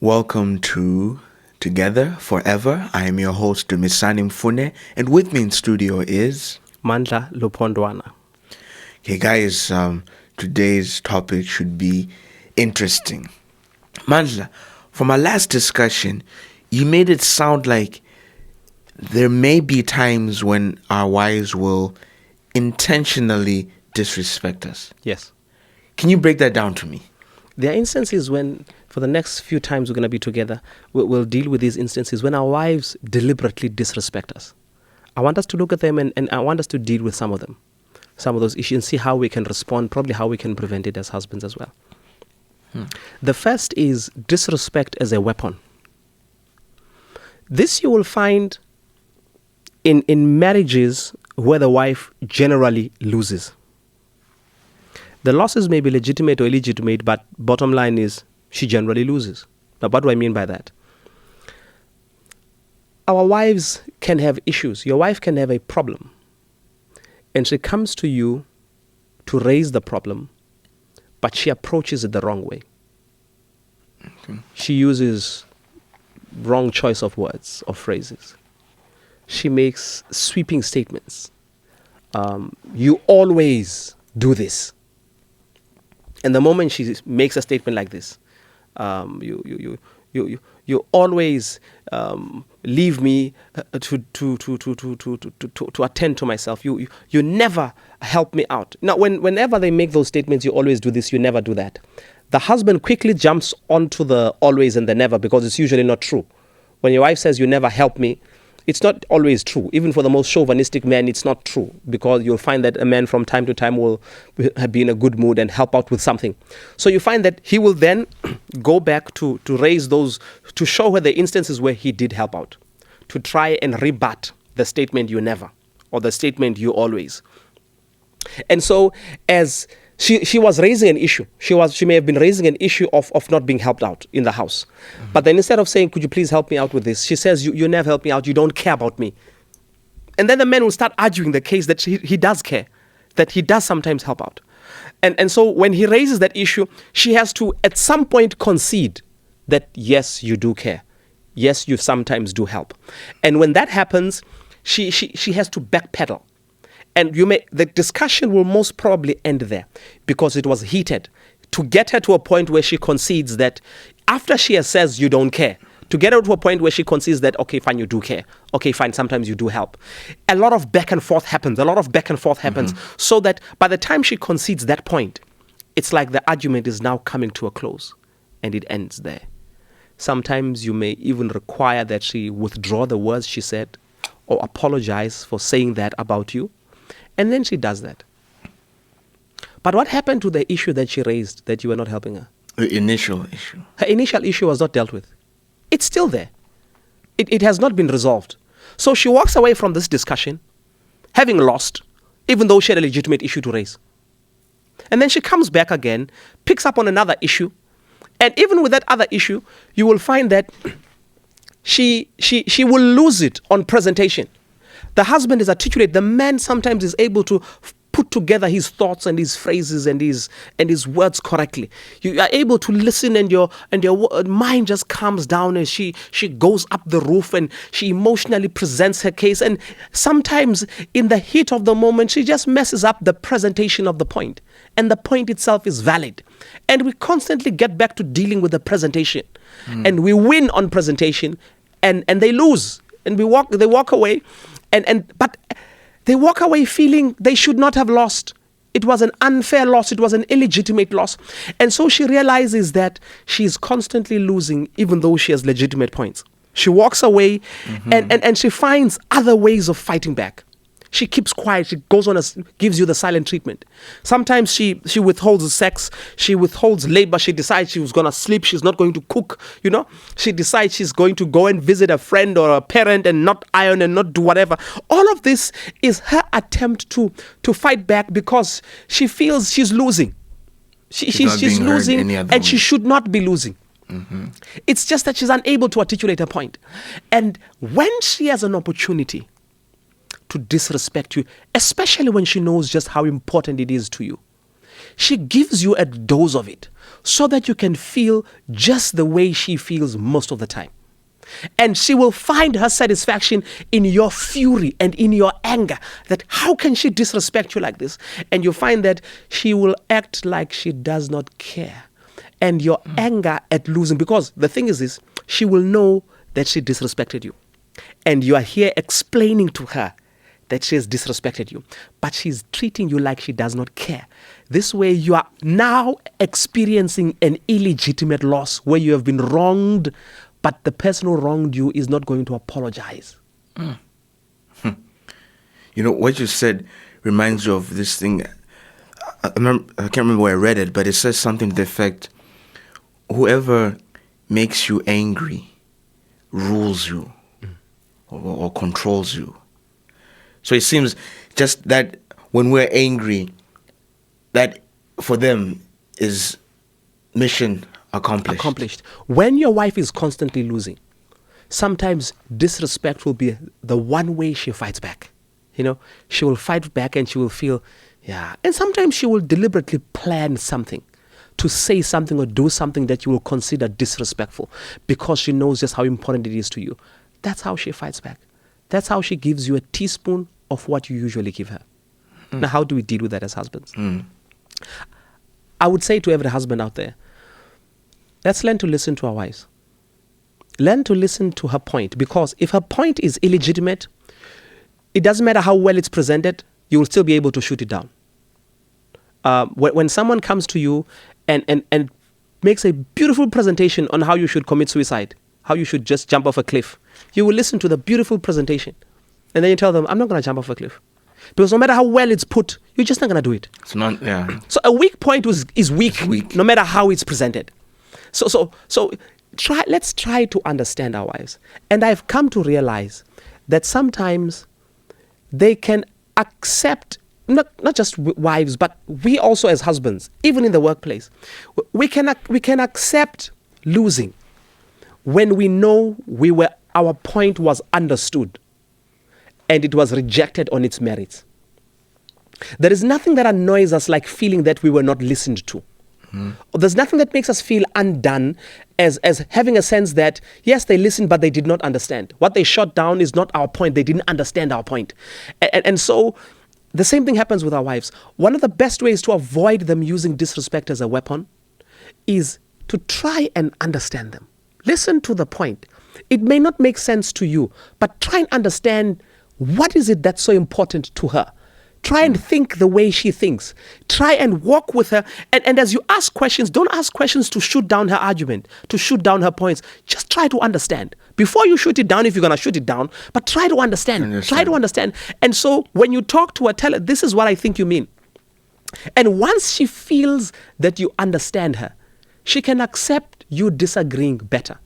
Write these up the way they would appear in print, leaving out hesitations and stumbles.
Welcome to Together Forever. I am your host, Dumisani Mfune, and with me in studio is Mandla Lupondwana. Okay, guys, today's topic should be interesting. Mandla, from our last discussion, you made it sound like there may be times when our wives will intentionally disrespect us. Yes. Can you break that down to me? There are instances when, for the next few times we're going to be together, we'll deal with these instances when our wives deliberately disrespect us. I want us to look at them and I want us to deal with some of them, some of those issues, and see how we can respond, probably how we can prevent it as husbands as well. The first is disrespect as a weapon. This you will find in marriages where the wife generally loses. The losses may be legitimate or illegitimate, but bottom line is she generally loses. Now, what do I mean by that? Our wives can have issues. Your wife can have a problem, and she comes to you to raise the problem, but she approaches it the wrong way. Okay. She uses wrong choice of words or phrases. She makes sweeping statements. You always do this. And the moment she makes a statement like this, you always leave me to attend to myself. You never help me out. Now, whenever they make those statements, you always do this, you never do that. The husband quickly jumps onto the always and the never because it's usually not true. When your wife says you never help me, it's not always true. Even for the most chauvinistic man, it's not true, because you'll find that a man from time to time will be in a good mood and help out with something. So you find that he will then go back to raise those, to show her the instances where he did help out, to try and rebut the statement you never, or the statement you always. And so as she was raising an issue. She may have been raising an issue of not being helped out in the house. Mm-hmm. But then instead of saying, could you please help me out with this? She says, you never help me out. You don't care about me. And then the man will start arguing the case that he does care, that he does sometimes help out. And so when he raises that issue, she has to at some point concede that, yes, you do care. Yes, you sometimes do help. And when that happens, she has to backpedal. And the discussion will most probably end there because it was heated, to get her to a point where she concedes that after she says you don't care, to get her to a point where she concedes that, okay, fine, you do care. Okay, fine, sometimes you do help. A lot of back and forth happens. So that by the time she concedes that point, it's like the argument is now coming to a close and it ends there. Sometimes you may even require that she withdraw the words she said or apologize for saying that about you. And then she does that. But what happened to the issue that she raised that you were not helping her? The initial issue. Her initial issue was not dealt with. It's still there. It has not been resolved. So she walks away from this discussion, having lost, even though she had a legitimate issue to raise. And then she comes back again, picks up on another issue. And even with that other issue, you will find that she will lose it on presentation. The husband is articulate. The man sometimes is able to put together his thoughts and his phrases and his words correctly. You are able to listen, and your mind just calms down as she goes up the roof and she emotionally presents her case. And sometimes in the heat of the moment, she just messes up the presentation of the point. And the point itself is valid. And we constantly get back to dealing with the presentation. And we win on presentation and they lose. And they walk away. But they walk away feeling they should not have lost. It was an unfair loss. It was an illegitimate loss. And so she realizes that she's constantly losing even though she has legitimate points. She walks away and she finds other ways of fighting back. She keeps quiet. She goes on, gives you the silent treatment. Sometimes she withholds sex. She withholds labor. She decides she was going to sleep. She's not going to cook. She decides she's going to go and visit a friend or a parent and not iron and not do whatever. All of this is her attempt to fight back because she feels she's losing. She's losing and she should not be losing. Mm-hmm. It's just that she's unable to articulate her point. And when she has an opportunity to disrespect you, especially when she knows just how important it is to you, She gives you a dose of it so that you can feel just the way she feels most of the time. And she will find her satisfaction in your fury and in your anger, that how can she disrespect you like this? And you find that she will act like she does not care. And your anger at losing, because the thing is this, she will know that she disrespected you. And you are here explaining to her that she has disrespected you, but she's treating you like she does not care. This way you are now experiencing an illegitimate loss where you have been wronged, but the person who wronged you is not going to apologize. You know, what you said reminds you of this thing. I can't remember where I read it, but it says something to the effect, whoever makes you angry rules you or controls you. So it seems just that when we're angry, that for them is mission accomplished. When your wife is constantly losing, sometimes disrespect will be the one way she fights back. You know, she will fight back and she will feel, yeah. And sometimes she will deliberately plan something to say something or do something that you will consider disrespectful because she knows just how important it is to you. That's how she fights back. That's how she gives you a teaspoon of what you usually give her. Now, how do we deal with that as husbands? I would say to every husband out there, let's learn to listen to our wives. Learn to listen to her point, because if her point is illegitimate, it doesn't matter how well it's presented, you will still be able to shoot it down. When someone comes to you and makes a beautiful presentation on how you should commit suicide, how you should just jump off a cliff, you will listen to the beautiful presentation. And then you tell them, I'm not going to jump off a cliff. Because no matter how well it's put, you're just not going to do it. It's not, yeah. So a weak point is weak, no matter how it's presented. So let's try to understand our wives. And I've come to realize that sometimes they can accept, not just wives, but we also as husbands, even in the workplace, we can accept losing when we know our point was understood and it was rejected on its merits. There is nothing that annoys us like feeling that we were not listened to. There's nothing that makes us feel undone as having a sense that, yes, they listened, but they did not understand. What they shot down is not our point. They didn't understand our point. And so the same thing happens with our wives. One of the best ways to avoid them using disrespect as a weapon is to try and understand them. Listen to the point. It may not make sense to you, but try and understand what is it that's so important to her. Try and think the way she thinks. Try and walk with her. And as you ask questions, don't ask questions to shoot down her argument, to shoot down her points. Just try to understand. Before you shoot it down, if you're going to shoot it down, but try to understand. Try to understand. And so when you talk to her, tell her, this is what I think you mean. And once she feels that you understand her, she can accept you disagreeing better.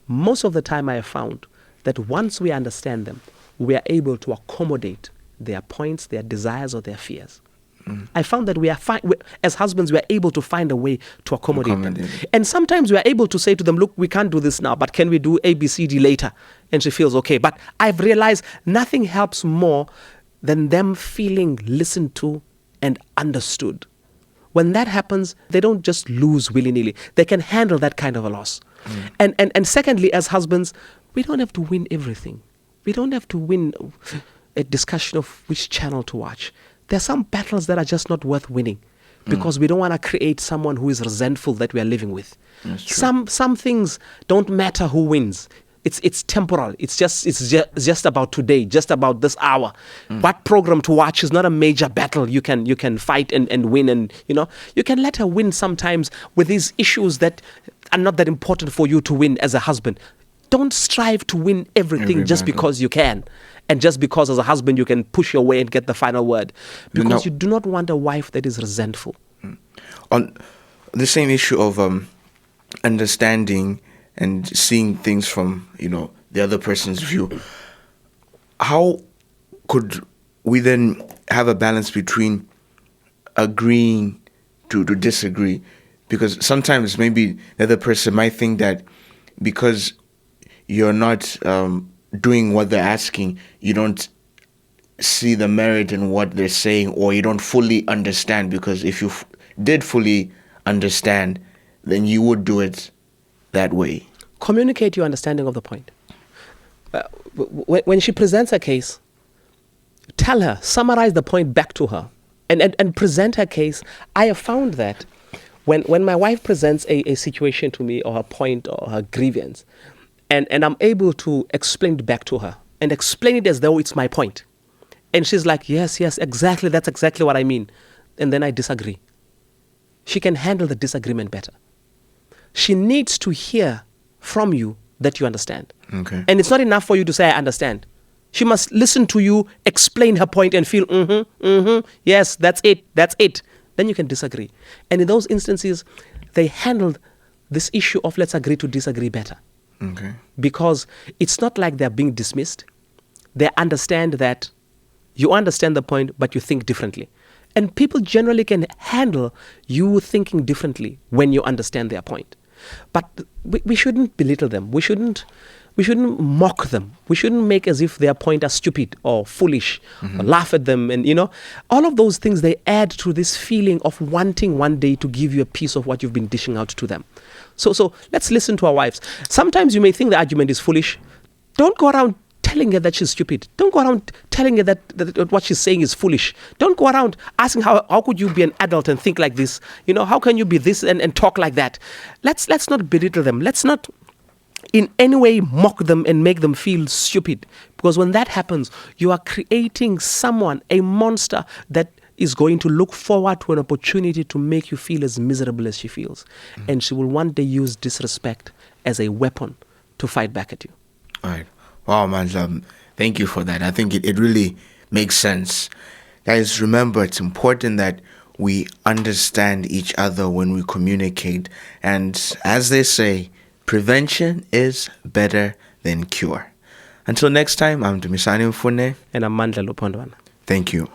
Most of the time I have found that once we understand them, we are able to accommodate their points, their desires, or their fears. I found that as husbands, we are able to find a way to accommodate them. And sometimes we are able to say to them, look, we can't do this now, but can we do A, B, C, D later? And she feels okay. But I've realized nothing helps more than them feeling listened to and understood. When that happens, they don't just lose willy-nilly. They can handle that kind of a loss. And secondly, as husbands, we don't have to win everything. We don't have to win a discussion of which channel to watch. There are some battles that are just not worth winning because we don't want to create someone who is resentful that we are living with. Some things don't matter who wins. It's temporal. It's just about today, just about this hour. What program to watch is not a major battle you can fight and win. And you can let her win sometimes with these issues that are not that important for you to win as a husband. Don't strive to win everything just because you can. And just because as a husband you can push your way and get the final word. Because you do not want a wife that is resentful. On the same issue of understanding and seeing things from, the other person's view, how could we then have a balance between agreeing to disagree? Because sometimes maybe the other person might think that because you're not doing what they're asking, you don't see the merit in what they're saying, or you don't fully understand, because if you did fully understand, then you would do it that way. Communicate your understanding of the point. When she presents her case, tell her, summarize the point back to her, and present her case. I have found that when my wife presents a situation to me, or her point or her grievance, and I'm able to explain it back to her and explain it as though it's my point, and she's like, yes, exactly, that's exactly what I mean, and then I disagree. She can handle the disagreement better. She needs to hear from you that you understand. Okay. And it's not enough for you to say, I understand. She must listen to you, explain her point, and feel, yes, that's it. Then you can disagree. And in those instances, they handled this issue of let's agree to disagree better. Okay. Because it's not like they're being dismissed. They understand that you understand the point, but you think differently. And people generally can handle you thinking differently when you understand their point. But we shouldn't belittle them. We shouldn't mock them. We shouldn't make as if their point are stupid or foolish, or laugh at them. And, all of those things, they add to this feeling of wanting one day to give you a piece of what you've been dishing out to them. So let's listen to our wives. Sometimes you may think the argument is foolish. Don't go around telling her that she's stupid. Don't go around telling her that what she's saying is foolish. Don't go around asking how could you be an adult and think like this? How can you be this and talk like that? Let's not belittle them. Let's not in any way mock them and make them feel stupid. Because when that happens, you are creating someone, a monster that is going to look forward to an opportunity to make you feel as miserable as she feels. And she will one day use disrespect as a weapon to fight back at you. All right. Wow, Mandla, thank you for that. I think it really makes sense. Guys, remember, it's important that we understand each other when we communicate. And as they say, prevention is better than cure. Until next time, I'm Dumisani Mfune. And I'm Mandla Lupondwana. Thank you.